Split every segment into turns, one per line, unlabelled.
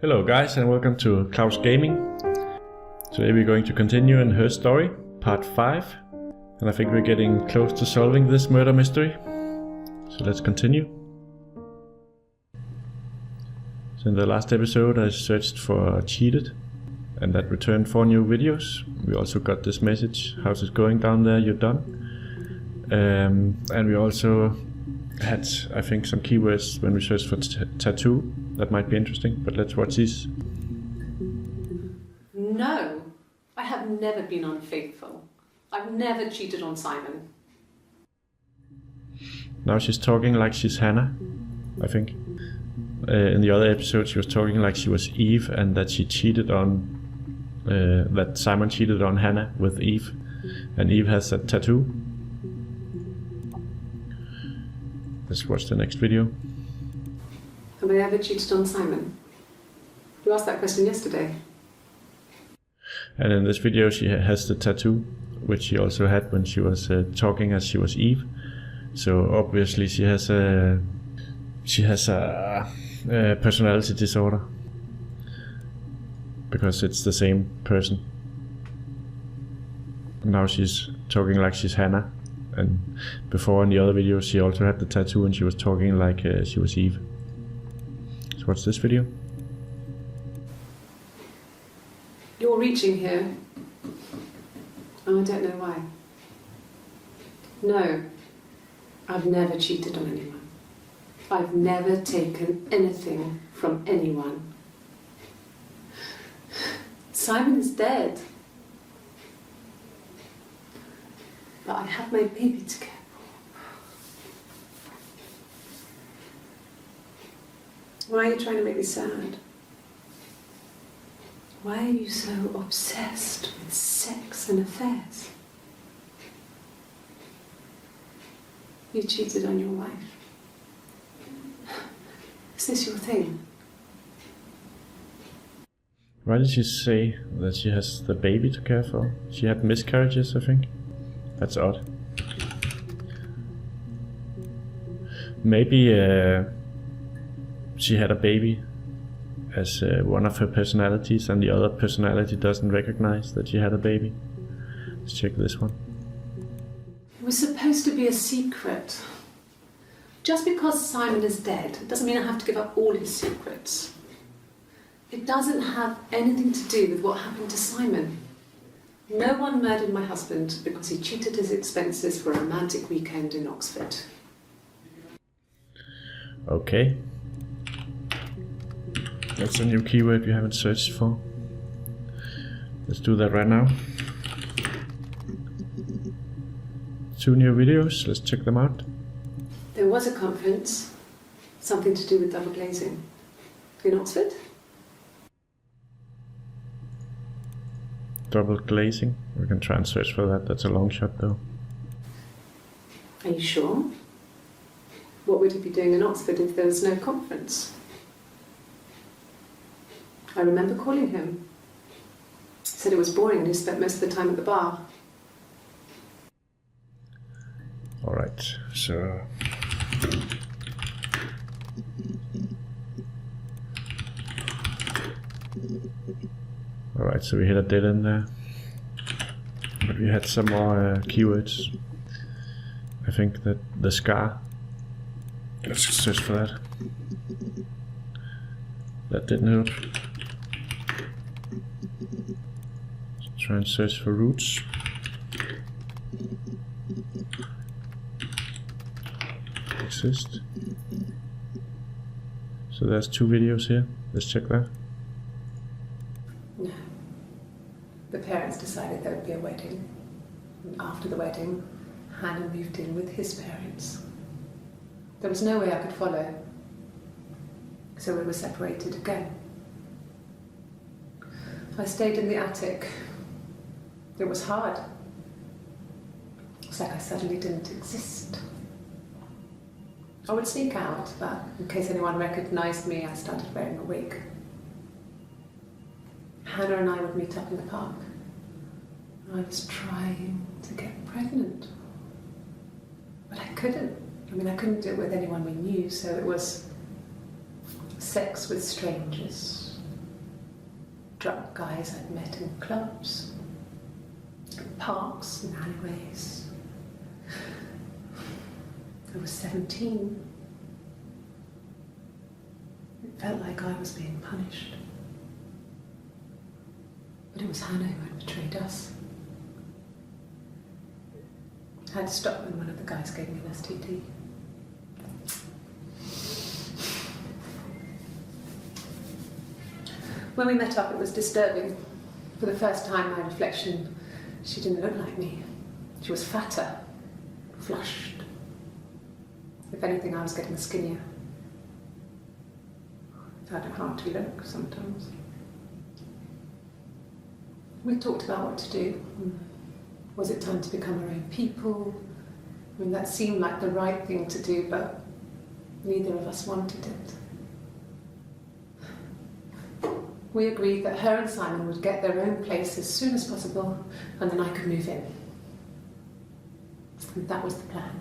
Hello guys and welcome to KlausGaming. Today we're going to continue in her story, part 5. And I think we're getting close to solving this murder mystery. So let's continue. So in the last episode I searched for cheated and that returned 4 new videos. We also got this message, how's it going down there, you're done. And we also had, I think, some keywords when we searched for tattoo. That might be interesting, but let's watch these.
No, I have never been unfaithful. I've never cheated on Simon.
Now she's talking like she's Hannah, I think. In the other episode she was talking like she was Eve and that she cheated on... that Simon cheated on Hannah with Eve. And Eve has a tattoo. Let's watch the next video.
Have I ever cheated on Simon? You asked that question yesterday.
And in this video she has the tattoo, which she also had when she was talking as she was Eve. So obviously she has a personality disorder, because it's the same person. Now she's talking like she's Hannah, and before in the other video she also had the tattoo and she was talking like she was Eve. So what's this video?
You're reaching here. Oh, I don't know why. No, I've never cheated on anyone. I've never taken anything from anyone. Simon is dead. But I have my baby to care for. Why are you trying to make me sad? Why are you so obsessed with sex and affairs? You cheated on your wife. Is this your thing?
Why did she say that she has the baby to care for? She had miscarriages, I think. That's odd. Maybe she had a baby as one of her personalities and the other personality doesn't recognize that she had a baby. Let's check this one.
It was supposed to be a secret. Just because Simon is dead doesn't mean I have to give up all his secrets. It doesn't have anything to do with what happened to Simon. No one murdered my husband because he cheated his expenses for a romantic weekend in Oxford.
Okay. That's a new keyword you haven't searched for. Let's do that right now. 2 new videos, let's check them out.
There was a conference, something to do with double glazing, in Oxford.
Double glazing? We can try and search for that, that's a long shot though.
Are you sure? What would he be doing in Oxford if there was no conference? I remember calling him. He said it was boring and he spent most of the time at the bar.
Alright, so... Alright, so we hit a dead end there. But we had some more keywords. I think that the scar. Let's search for that. That didn't help. Let's try and search for roots. Exist. So there's 2 videos here. Let's check that.
No. The parents decided there would be a wedding. And after the wedding, Hannah moved in with his parents. There was no way I could follow. So we were separated again. I stayed in the attic. It was hard. It's like I suddenly didn't exist. I would sneak out, but in case anyone recognized me, I started wearing a wig. Hannah and I would meet up in the park. I was trying to get pregnant. But I couldn't. I mean, I couldn't do it with anyone we knew, so it was sex with strangers. drunk guys I'd met in clubs, parks and alleyways. I was 17. It felt like I was being punished. But it was Hannah who had betrayed us. I had to stop when one of the guys gave me an STD. When we met up, it was disturbing. For the first time, my reflection, she didn't look like me. She was fatter, flushed. If anything, I was getting skinnier. I found it hard to look sometimes. We talked about what to do. Was it time to become our own people? I mean, that seemed like the right thing to do, but neither of us wanted it. We agreed that her and Simon would get their own place as soon as possible, and then I could move in. And that was the plan.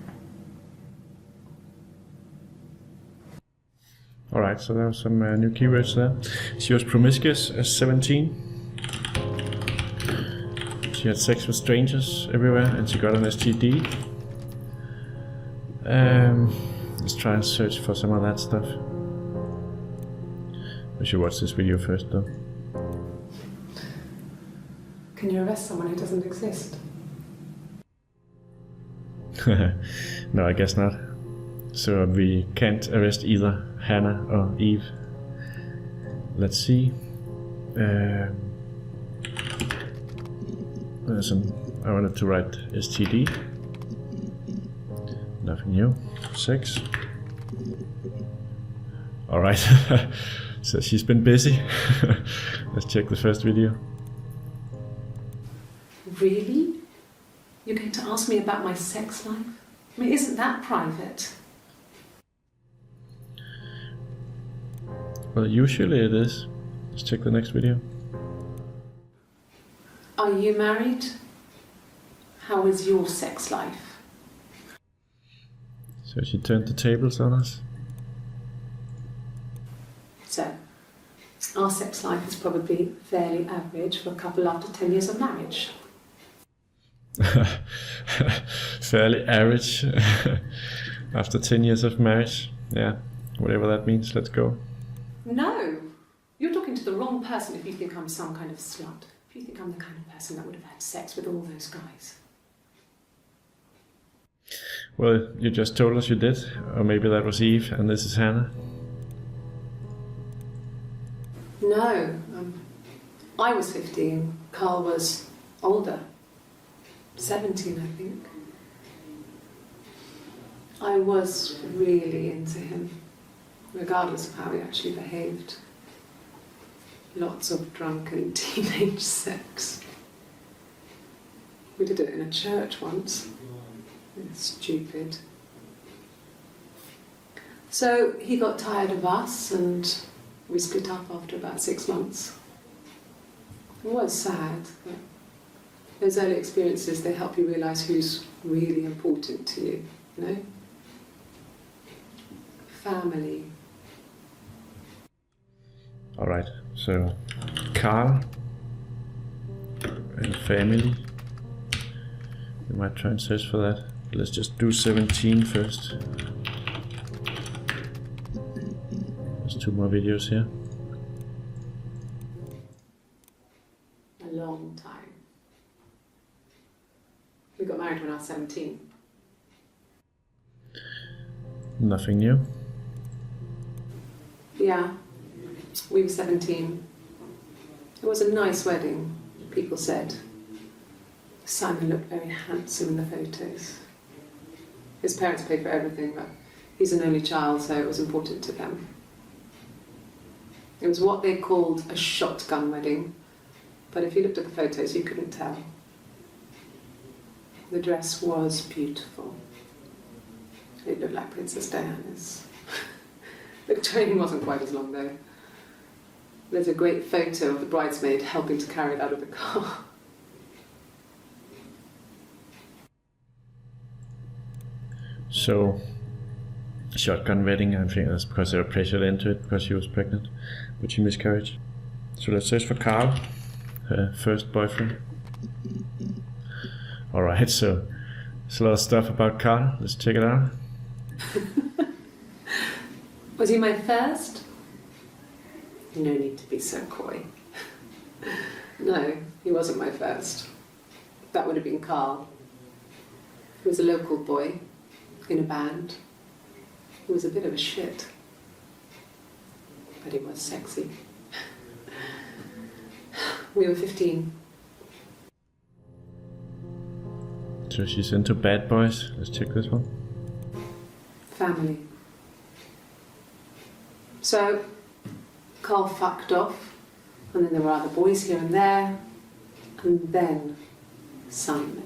Alright, so there were some new keywords there. She was promiscuous at 17. She had sex with strangers everywhere, and she got an STD. Let's try and search for some of that stuff. We should watch this video first, though.
Can you arrest someone who doesn't exist?
No, I guess not. So we can't arrest either Hannah or Eve. Let's see. I wanted to write STD. Nothing new. Sex. Alright. So she's been busy. Let's check the first video.
Really? You're going to ask me about my sex life? I mean, isn't that private?
Well, usually it is. Let's check the next video.
Are you married? How is your sex life?
So she turned the tables on us.
So, our sex life is probably fairly average for a couple after 10 years of marriage.
Fairly average after 10 years of marriage. Yeah, whatever that means, let's go.
No, you're talking to the wrong person if you think I'm some kind of slut. If you think I'm the kind of person that would have had sex with all those guys.
Well, you just told us you did, or maybe that was Eve and this is Hannah.
No, I was 15, Carl was older, 17 I think. I was really into him, regardless of how he actually behaved. Lots of drunken teenage sex. We did it in a church once. It's stupid. So he got tired of us and we split up after about 6 months. It was sad, but those early experiences, they help you realise who's really important to you, you know? Family.
Alright, so Carl and family. We might try and search for that. Let's just do 17 first. There's 2 more videos here.
A long time. We got married when I was 17.
Nothing new.
Yeah, we were 17. It was a nice wedding, people said. Simon looked very handsome in the photos. His parents paid for everything, but he's an only child, so it was important to them. It was what they called a shotgun wedding, but if you looked at the photos, you couldn't tell. The dress was beautiful. It looked like Princess Diana's. The train wasn't quite as long though. There's a great photo of the bridesmaid helping to carry it out of the car.
So, shotgun wedding, I think that's because they were pressured into it because she was pregnant, but she miscarried. So let's search for Carl, her first boyfriend. Alright, so there's a lot of stuff about Carl. Let's check it out.
Was he my first? No need to be so coy. No, he wasn't my first. That would have been Carl. He was a local boy in a band. He was a bit of a shit. But he was sexy. We were 15.
So she's into bad boys. Let's check this one.
Family. So, Carl fucked off, and then there were other boys here and there, and then Simon.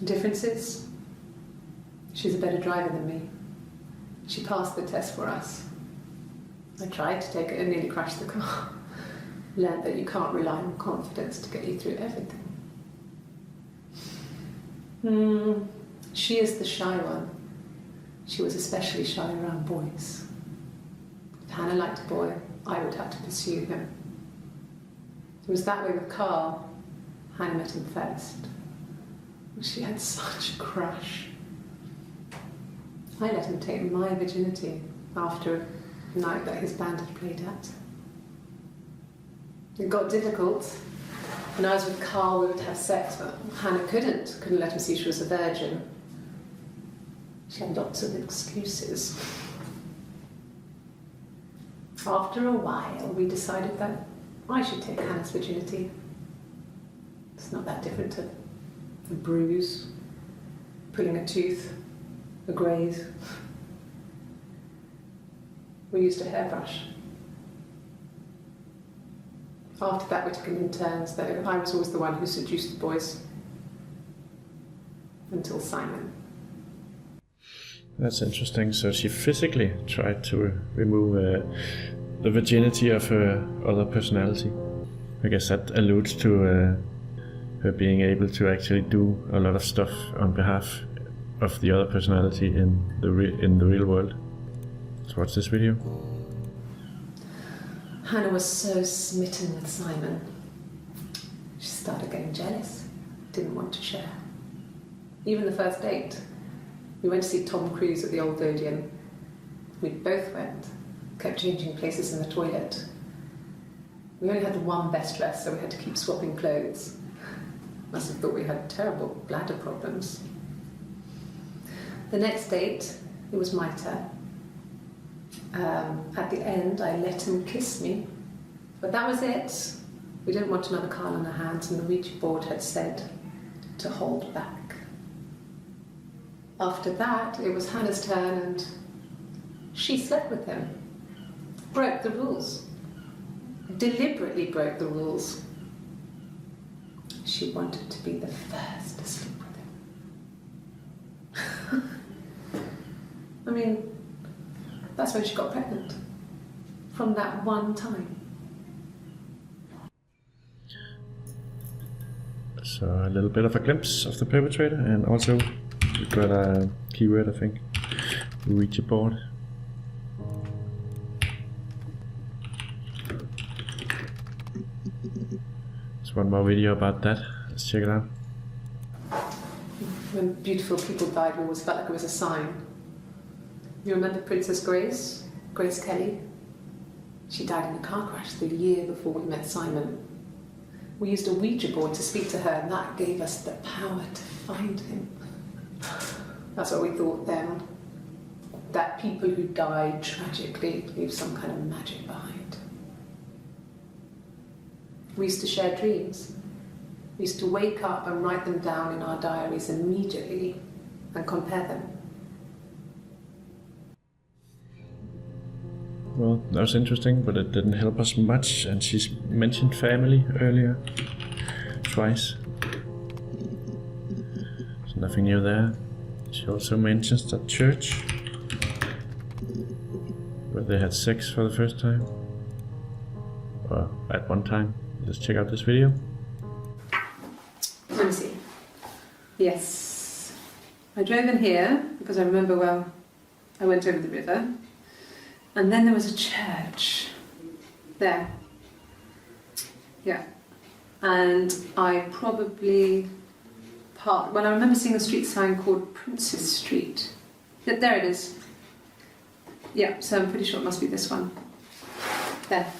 Differences? She's a better driver than me. She passed the test for us. I tried to take it and nearly crashed the car. Learned that you can't rely on confidence to get you through everything. She is the shy one. She was especially shy around boys. If Hannah liked a boy, I would have to pursue him. It was that way with Carl. Hannah met him first. She had such a crush. I let him take my virginity after a night that his band had played at. It got difficult. When I was with Carl, we would have sex, but Hannah couldn't let him see she was a virgin. She had lots of excuses. After a while, we decided that I should take Hannah's virginity. It's not that different to a bruise, pulling a tooth, a graze. We used a hairbrush. After that, we took it in turns, though I was always the one who seduced the boys. Until Simon.
That's interesting. So she physically tried to remove the virginity of her other personality. I guess that alludes to her being able to actually do a lot of stuff on behalf of the other personality in the real world. Let's watch this video.
Hannah was so smitten with Simon. She started getting jealous, didn't want to share. Even the first date, we went to see Tom Cruise at the Old Odeon. We both went, kept changing places in the toilet. We only had the one best dress, so we had to keep swapping clothes. Must have thought we had terrible bladder problems. The next date, it was my turn. At the end, I let him kiss me, but that was it. We didn't want another Carl on our hands, and the Ouija board had said to hold back. After that, it was Hannah's turn, and she slept with him. Broke the rules. Deliberately broke the rules. She wanted to be the first to sleep with him. I mean, that's when she got pregnant. From that one time.
So a little bit of a glimpse of the perpetrator, and also we got a keyword, I think. Ouija board. There's one more video about that. Let's check it out.
When beautiful people died, we always felt like it was a sign. You remember Princess Grace? Grace Kelly? She died in a car crash the year before we met Simon. We used a Ouija board to speak to her, and that gave us the power to find him. That's what we thought then. That people who died tragically leave some kind of magic behind. We used to share dreams. We used to wake up and write them down in our diaries immediately and compare them.
Well, that was interesting, but it didn't help us much, and she's mentioned family earlier, twice. There's nothing new there. She also mentions that church, where they had sex for the first time. Or at one time. Let's check out this video.
Let me see. Yes. I drove in here because I remember well I went over the river, and then there was a church there. Yeah. And I probably parked, well, I remember seeing a street sign called Princess Street. Yeah, there it is. Yeah, so I'm pretty sure it must be this one. There.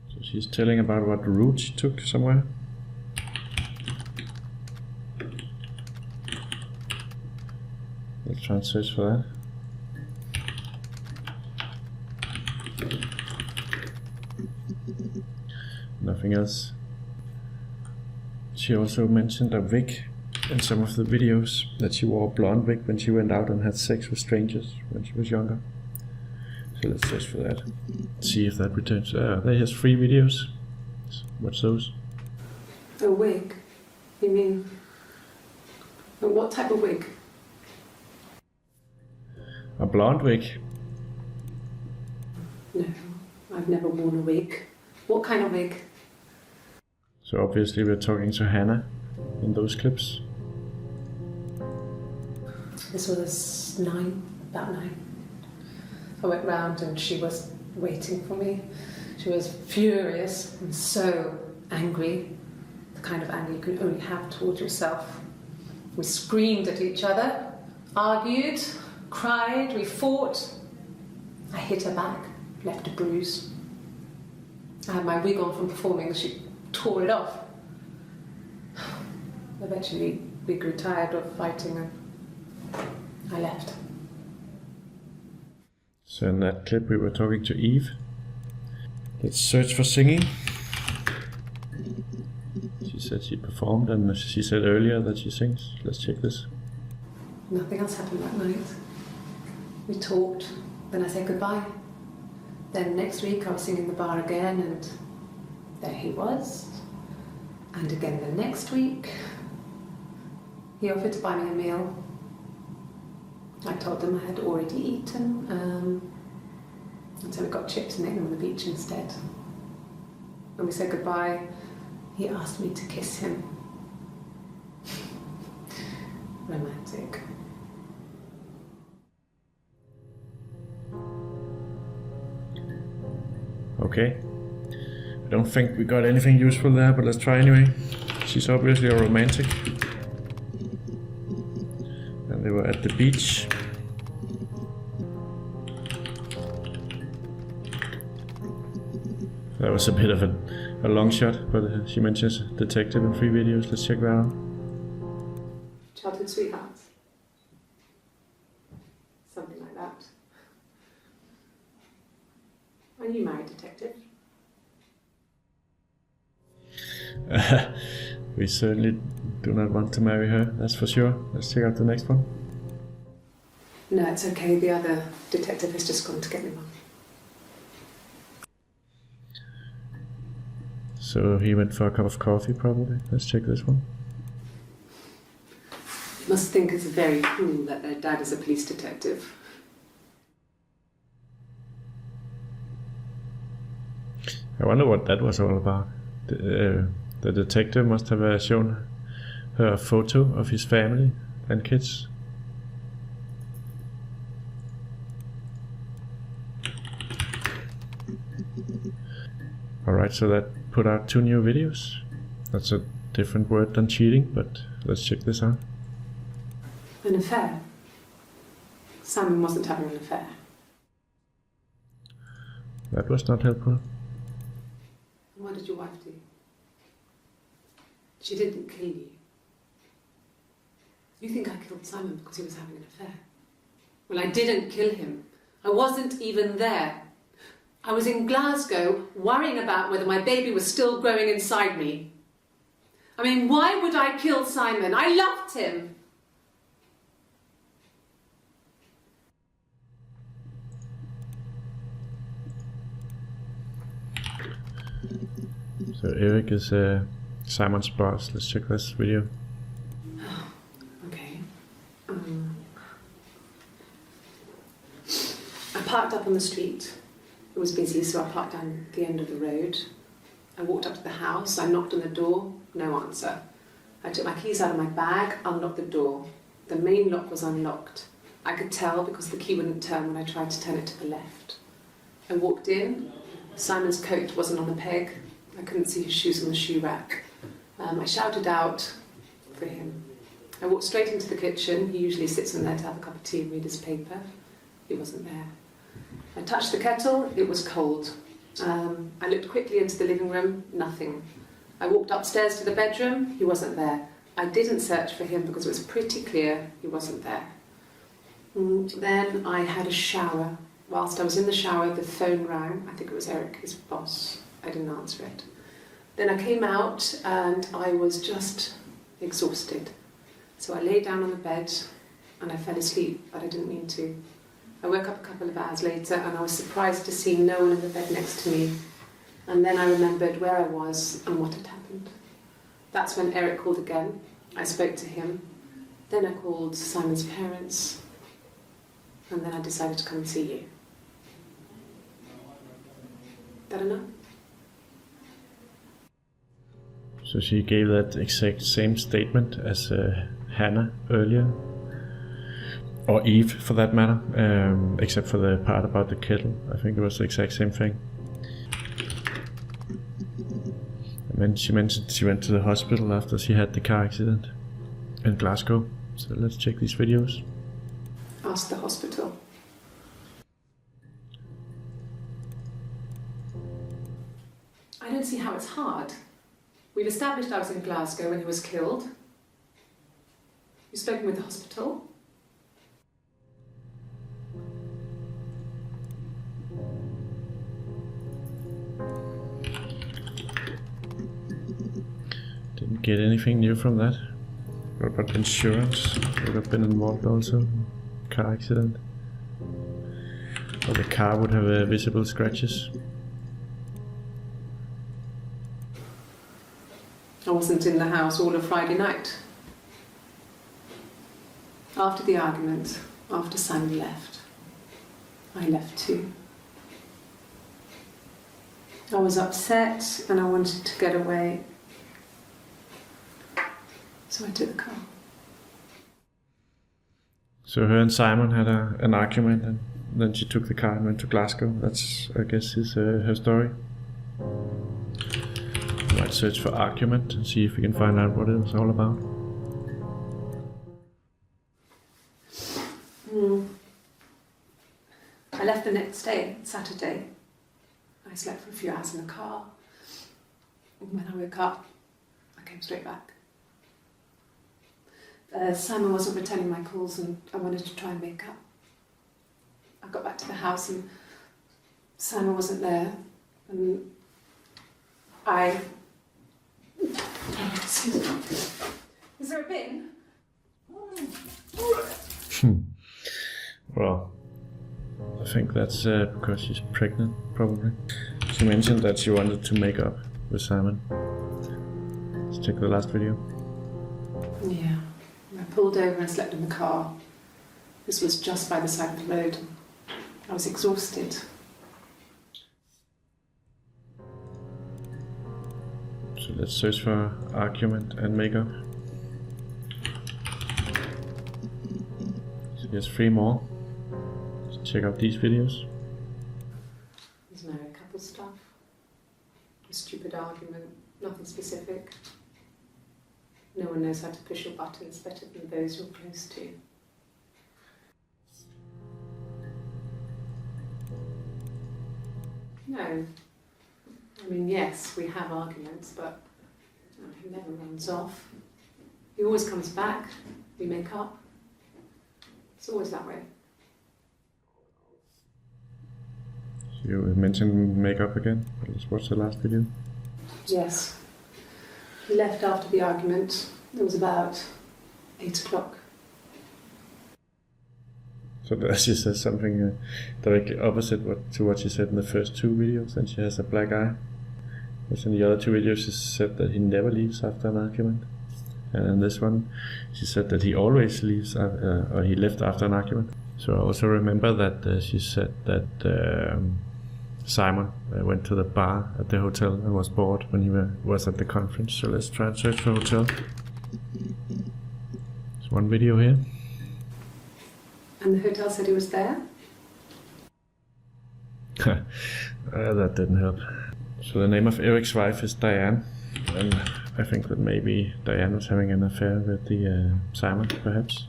So she's telling about what route she took somewhere. Let's try and search for that. Nothing else. She also mentioned a wig in some of the videos, that she wore a blonde wig when she went out and had sex with strangers when she was younger. So let's search for that. See if that returns. There has 3 videos. What's those?
A wig? You mean? What type of wig?
A blonde wig.
No, I've never worn a wig. What kind of wig?
So obviously we're talking to Hannah in those clips.
This was about 9. I went round and she was waiting for me. She was furious and so angry, the kind of anger you can only have towards yourself. We screamed at each other, argued, cried, we fought. I hit her back, left a bruise. I had my wig on from performing, she tore it off. Eventually we grew tired of fighting and I left.
So in that clip we were talking to Eve. Let's search for singing. She said she performed and she said earlier that she sings. Let's check this.
Nothing else happened that night. We talked, then I said goodbye. Then next week I was singing in the bar again and there he was. And again the next week, he offered to buy me a meal. I told him I had already eaten, and so we got chips and ate them on the beach instead. When we said goodbye, he asked me to kiss him. Romantic.
Okay. I don't think we got anything useful there, but let's try anyway. She's obviously a romantic. And they were at the beach. That was a bit of a long shot, but she mentions detective in 3 videos. Let's check that out.
Childhood sweethearts. Something like that. Are you married, detective?
We certainly do not want to marry her, that's for sure. Let's check out the next one.
No, it's okay. The other detective has just gone to get me one.
So he went for a cup of coffee, probably. Let's check this one.
You must think it's very cool that their dad is a police detective.
I wonder what that was all about. The detective must have shown her a photo of his family and kids. Alright, so that put out 2 new videos. That's a different word than cheating, but let's check this out.
An affair? Simon wasn't having an affair.
That was not helpful.
What did your wife do? She didn't kill you. You think I killed Simon because he was having an affair? Well, I didn't kill him. I wasn't even there. I was in Glasgow worrying about whether my baby was still growing inside me. I mean, why would I kill Simon? I loved him.
So Eric is Simon's boss. Let's check this video.
Okay. I parked up on the street. It was busy, so I parked down the end of the road. I walked up to the house. I knocked on the door. No answer. I took my keys out of my bag, unlocked the door. The main lock was unlocked. I could tell because the key wouldn't turn when I tried to turn it to the left. I walked in. Simon's coat wasn't on the peg. I couldn't see his shoes on the shoe rack. I shouted out for him. I walked straight into the kitchen. He usually sits in there to have a cup of tea and read his paper. He wasn't there. I touched the kettle. It was cold. I looked quickly into the living room. Nothing. I walked upstairs to the bedroom. He wasn't there. I didn't search for him because it was pretty clear he wasn't there. Then I had a shower. Whilst I was in the shower, the phone rang. I think it was Eric, his boss. I didn't answer it. Then I came out and I was just exhausted. So I lay down on the bed and I fell asleep, but I didn't mean to. I woke up a couple of hours later and I was surprised to see no one in the bed next to me. And then I remembered where I was and what had happened. That's when Eric called again. I spoke to him. Then I called Simon's parents. And then I decided to come and see you. That enough?
So she gave that exact same statement as Hannah earlier, or Eve for that matter, except for the part about the kettle. I think it was the exact same thing. And then she mentioned she went to the hospital after she had the car accident in Glasgow. So let's check these videos.
Ask the hospital. I don't see how it's hard. We've established I was in Glasgow when he was killed. You've spoken with the hospital.
Didn't get anything new from that. What about insurance? Would have been involved also. Car accident. Or the car would have visible scratches.
I wasn't in the house all of Friday night. After the argument, after Simon left, I left too. I was upset and I wanted to get away. So I took the car.
So her and Simon had an argument and then she took the car and went to Glasgow. That's, I guess, her story. Might search for argument and see if we can find out what it was all about.
I left the next day, Saturday. I slept for a few hours in the car. And when I woke up, I came straight back. Simon wasn't returning my calls and I wanted to try and make up. I got back to the house and Simon wasn't there. And Is there a bin?
Well, I think that's because she's pregnant, probably. She mentioned that she wanted to make up with Simon. Let's check the last video.
Yeah. I pulled over and slept in the car. This was just by the side of the road. I was exhausted.
So let's search for argument and makeup. So there's 3 more. Let's check out these videos.
There's married couple stuff. A stupid argument, nothing specific. No one knows how to push your buttons better than those you're close to. No. I mean, yes, we have arguments, but he never runs off. He always comes back. We make up. It's always that way.
You mentioned makeup again. Let's watch the last video.
Yes. He left after the argument. It was about 8 o'clock.
So she says something directly opposite to what she said in the first 2 videos, and she has a black eye. Which in the other 2 videos she said that he never leaves after an argument. And in this one she said that he always leaves, or he left after an argument. So I also remember that she said that Simon went to the bar at the hotel and was bored when he was at the conference. So let's try and search for hotel. There's one video here.
And the hotel said he was there?
That didn't help. So the name of Eric's wife is Diane, and I think that maybe Diane was having an affair with the Simon, perhaps.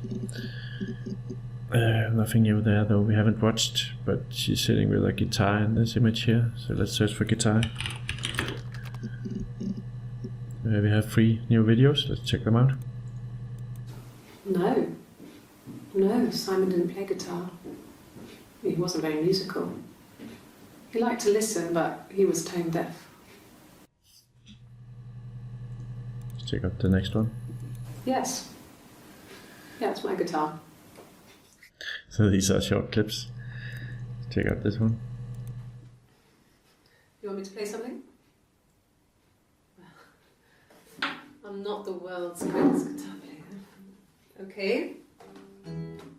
Nothing new there though, we haven't watched, but she's sitting with a guitar in this image here, so let's search for guitar. We have 3 new videos, let's check them out.
No, Simon didn't play guitar. He wasn't very musical. He liked to listen, but he was tone deaf.
Let's check out the next one.
Yes. Yeah, it's my guitar.
So these are short clips. Let's check out this one.
You want me to play something? I'm not the world's greatest guitar player. Okay.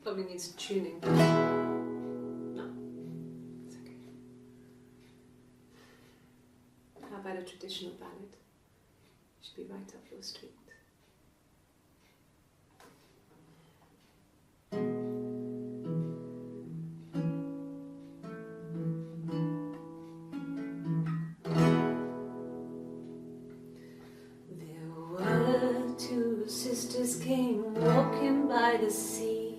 Probably needs tuning. No, it's okay. How about a traditional ballad? Should be right up your street. Sisters came walking by the sea.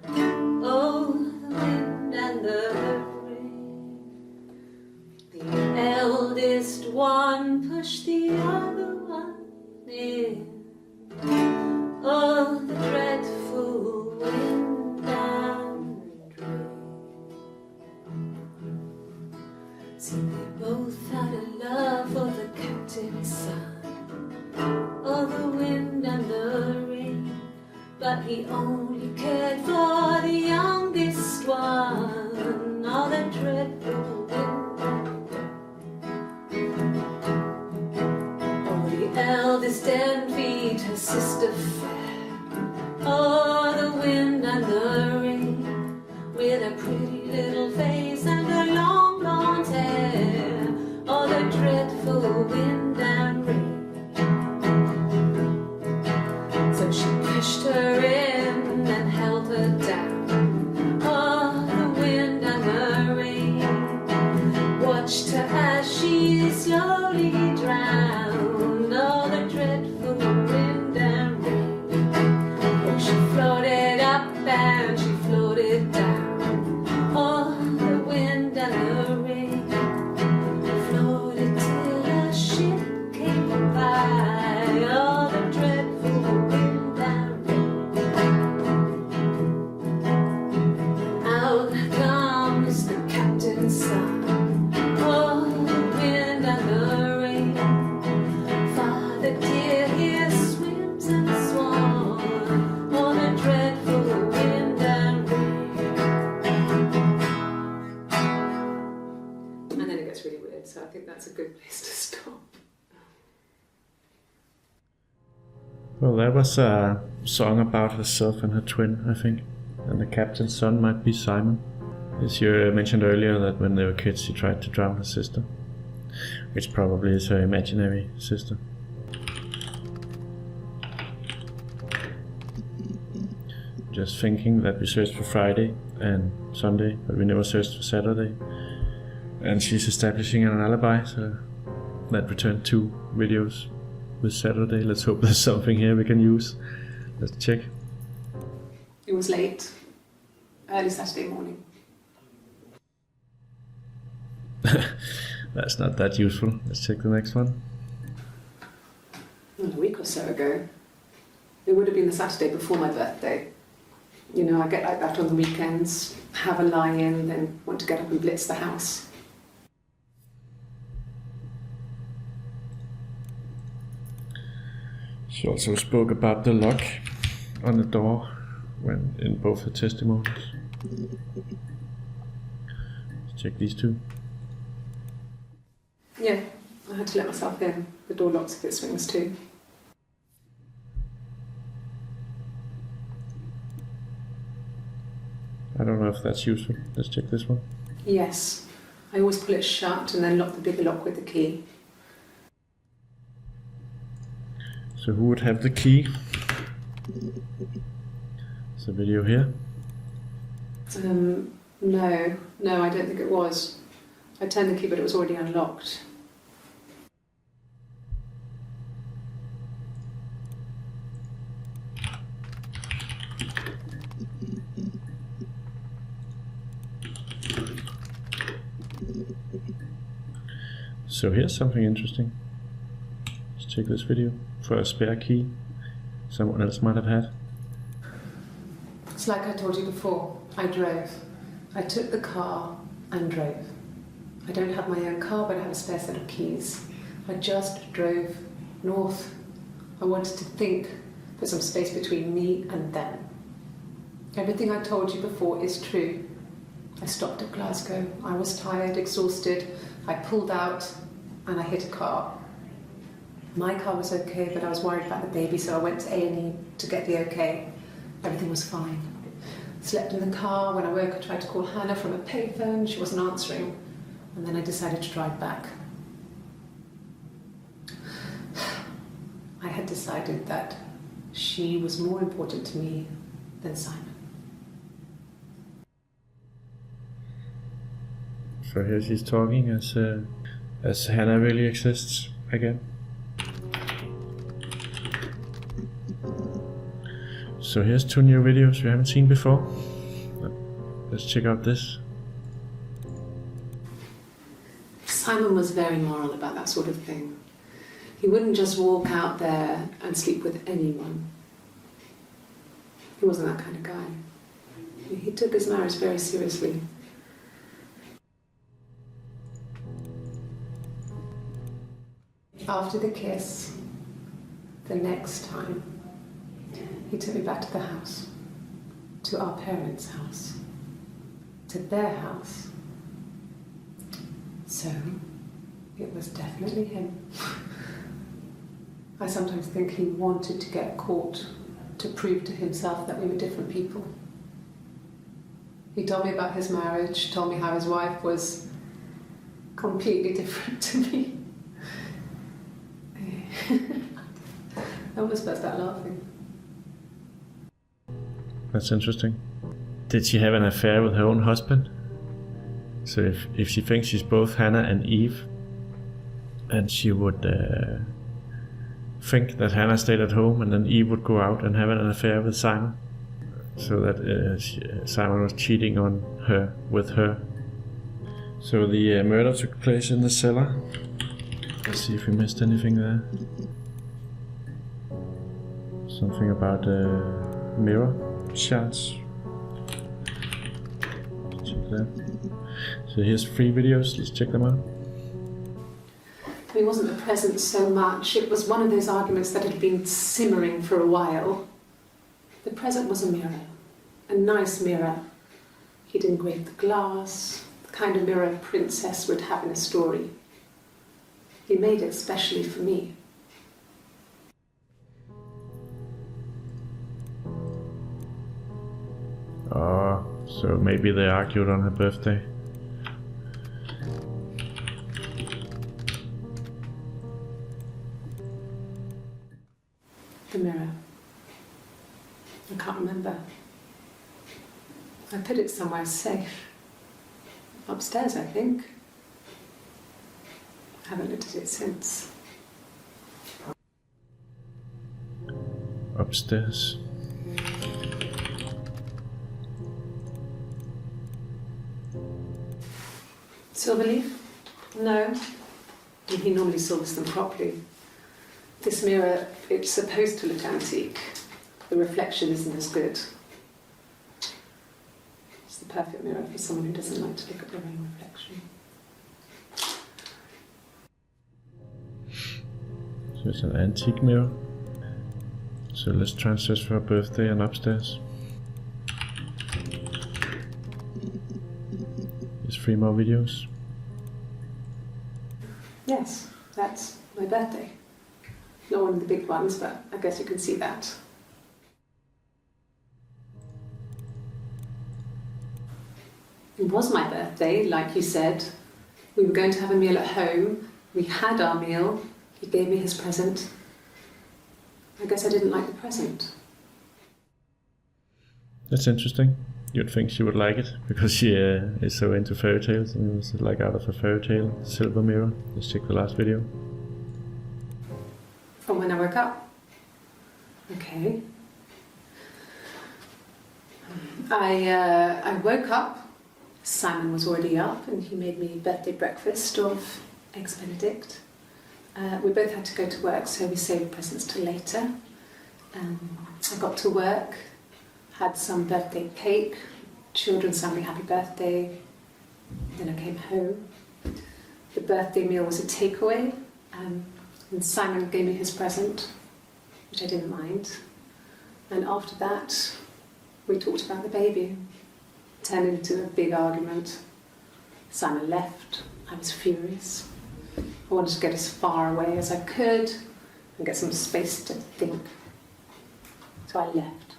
Oh, the wind and the rain. The eldest one pushed the other one in. Oh, the dreadful wind and rain. See, they both had a love for the captain's son. Oh, the wind and the rain, but he only cared for the youngest one. Oh, the dreadful wind and rain. Oh, the eldest envied her sister fair. Oh, the wind and the rain, with a pretty little face and her long blonde hair. Oh, the dreadful wind and rain. So she pushed her in and held her down. Oh, the wind and the rain watched her as she slowly drowned. Oh, the dreadful wind and rain. Oh, she floated up and she floated down. Oh, the wind and the rain floated till a ship came by. Oh, the dreadful wind and rain. Out comes the captain's son. Oh, the wind and the rain. Father dear, here swims and swan. Oh, the dreadful wind and rain. And then it gets really weird, so I think that's a good place to stop.
Well, that was a song about herself and her twin, I think. And the captain's son might be Simon. As you mentioned earlier, that when they were kids she tried to drown her sister. Which probably is her imaginary sister. Just thinking that we searched for Friday and Sunday, but we never searched for Saturday. And she's establishing an alibi, so that returned 2 videos with Saturday. Let's hope there's something here we can use. Let's check.
It was late, early Saturday morning.
That's not that useful. Let's check the next one.
Well, a week or so ago. It would have been the Saturday before my birthday. You know, I get like that on the weekends, have a lie-in, then want to get up and blitz the house.
She also spoke about the lock on the door when in both her testimonies. Let's check these 2.
Yeah, I had to let myself in. The door locks if it swings too.
I don't know if that's useful. Let's check this one.
Yes, I always pull it shut and then lock the bigger lock with the key.
So who would have the key? There's a video here.
No, I don't think it was. I turned the key, but it was already unlocked.
So here's something interesting. Let's check this video for a spare key someone else might have had.
It's like I told you before, I drove. I took the car and drove. I don't have my own car, but I have a spare set of keys. I just drove north. I wanted to think, put some space between me and them. Everything I told you before is true. I stopped at Glasgow. I was tired, exhausted. I pulled out and I hit a car. My car was okay, but I was worried about the baby, so I went to A&E to get the okay. Everything was fine. Slept in the car. When I woke, I tried to call Hannah from a payphone. She wasn't answering. And then I decided to drive back. I had decided that she was more important to me than Simon.
So here she's talking as Hannah really exists again. So here's 2 new videos we haven't seen before. Let's check out this.
Simon was very moral about that sort of thing. He wouldn't just walk out there and sleep with anyone. He wasn't that kind of guy. He took his marriage very seriously. After the kiss, the next time, he took me back to the house, to our parents' house, to their house. So, it was definitely him. I sometimes think he wanted to get caught to prove to himself that we were different people. He told me about his marriage, told me how his wife was completely different to me. I almost burst out laughing.
That's interesting. Did she have an affair with her own husband? So if she thinks she's both Hannah and Eve, and she would think that Hannah stayed at home and then Eve would go out and have an affair with Simon, so that Simon was cheating on her with her. So the murder took place in the cellar. Let's see if we missed anything there. Something about mirror shards. Check that. So here's 3 videos, let's check them out.
It wasn't the present so much, it was one of those arguments that had been simmering for a while. The present was a mirror, a nice mirror. He'd engraved the glass, the kind of mirror a princess would have in a story. He made it specially for me.
Oh, so maybe they argued on her birthday.
The mirror. I can't remember. I put it somewhere safe. Upstairs, I think. I haven't looked at it since.
Upstairs.
Silverleaf? No. He normally silvers them properly. This mirror, it's supposed to look antique. The reflection isn't as good. It's the perfect mirror for someone who doesn't like to look at their own reflection.
So it's an antique mirror. So let's try and search for her birthday and upstairs. There's 3 more videos.
Yes, that's my birthday. Not one of the big ones, but I guess you can see that. It was my birthday, like you said. We were going to have a meal at home. We had our meal. He gave me his present. I guess I didn't like the present.
That's interesting. You'd think she would like it, because she is so into fairy tales, and it's like out of a fairy tale, Silver Mirror. Let's check the last video.
From when I woke up. Okay. I woke up, Simon was already up, and he made me birthday breakfast of Eggs Benedict. We both had to go to work, so we saved presents till later. I got to work, had some birthday cake, children sang me happy birthday, then I came home. The birthday meal was a takeaway, and Simon gave me his present, which I didn't mind. And after that, we talked about the baby. It turned into a big argument. Simon left. I was furious. I wanted to get as far away as I could and get some space to think. So I left.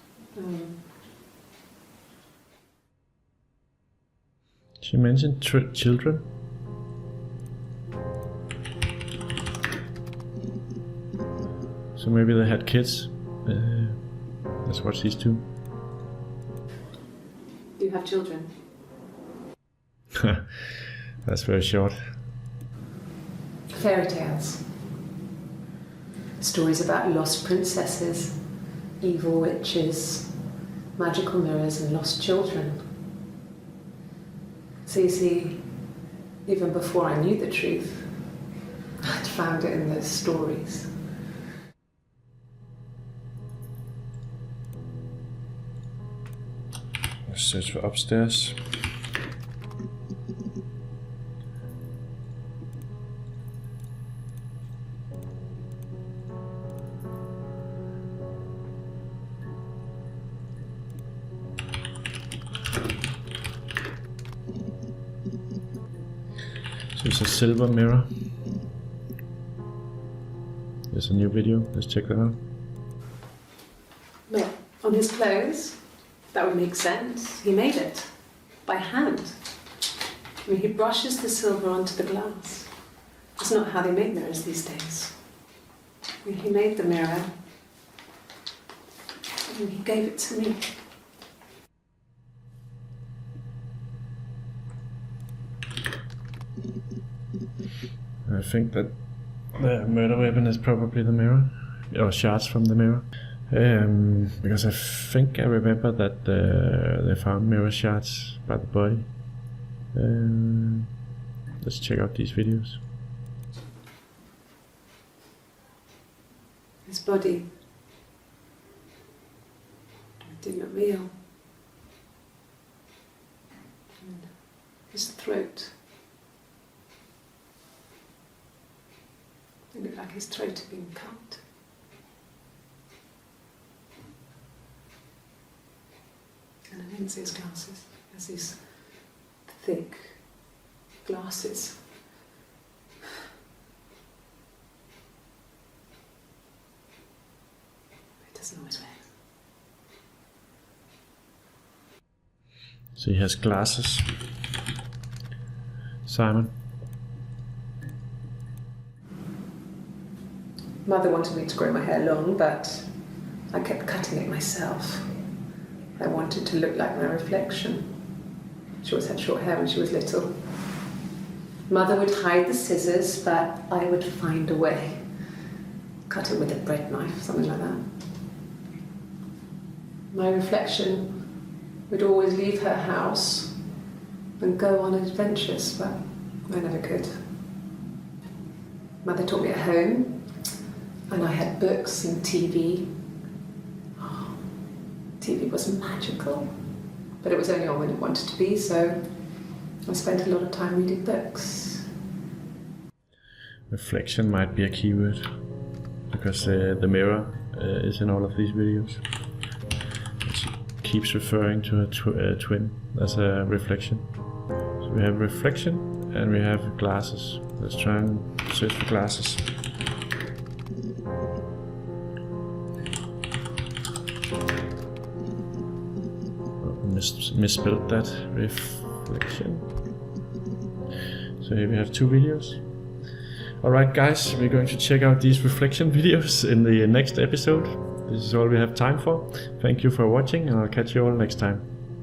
She mentioned children. So maybe they had kids. Let's watch these two.
Do you have children?
That's very short.
Fairy tales. Stories about lost princesses, evil witches, magical mirrors and lost children. So you see, even before I knew the truth, I'd found it in those stories.
Let's search for upstairs. So it's a silver mirror. There's a new video. Let's check that out.
Well, on his clothes, that would make sense. He made it by hand. I mean, he brushes the silver onto the glass. It's not how they make mirrors these days. I mean, he made the mirror and he gave it to me.
I think that the murder weapon is probably the mirror, or shards from the mirror. Because I think I remember that they found mirror shards by the body. Let's check out these videos.
His body did not real. And his throat. It looked like his throat had been cut. And I didn't see his glasses. He has these thick glasses. He doesn't always wear.
So he has glasses. Simon.
Mother wanted me to grow my hair long, but I kept cutting it myself. I wanted to look like my reflection. She always had short hair when she was little. Mother would hide the scissors, but I would find a way. Cut it with a bread knife, something like that. My reflection would always leave her house and go on adventures, but I never could. Mother taught me at home, and I had books and TV. Oh, TV was magical, but it was only on when it wanted to be, so I spent a lot of time reading books.
Reflection might be a keyword, because the mirror is in all of these videos. She keeps referring to a twin as a reflection. So we have reflection and we have glasses. Let's try and search for glasses. Misspelled that. Reflection. So here we have two videos. Alright guys, we're going to check out these reflection videos in the next episode. This is all we have time for. Thank you for watching, and I'll catch you all next time.